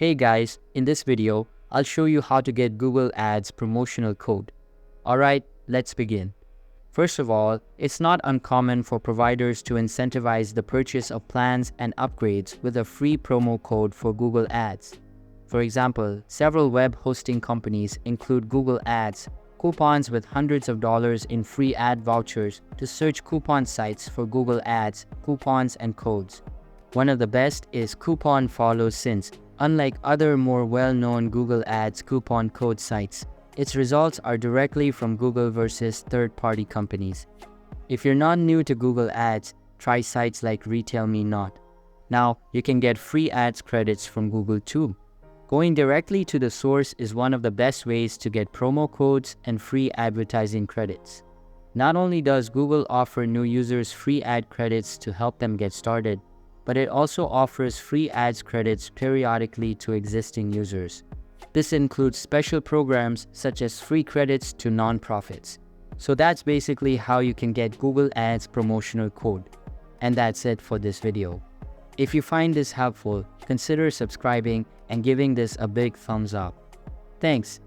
Hey guys, in this video, I'll show you how to get Google Ads promotional code. Alright, let's begin. First of all, it's not uncommon for providers to incentivize the purchase of plans and upgrades with a free promo code for Google Ads. For example, several web hosting companies include Google Ads coupons with hundreds of dollars in free ad vouchers to search coupon sites for Google Ads, coupons, and codes. One of the best is Coupon Follow, since, unlike other more well-known Google Ads coupon code sites, its results are directly from Google versus third-party companies. If you're not new to Google Ads, try sites like RetailMeNot. Now, you can get free ads credits from Google too. Going directly to the source is one of the best ways to get promo codes and free advertising credits. Not only does Google offer new users free ad credits to help them get started, but it also offers free ads credits periodically to existing users. This includes special programs such as free credits to nonprofits. So that's basically how you can get Google Ads promotional code. And that's it for this video. If you find this helpful, consider subscribing and giving this a big thumbs up. Thanks,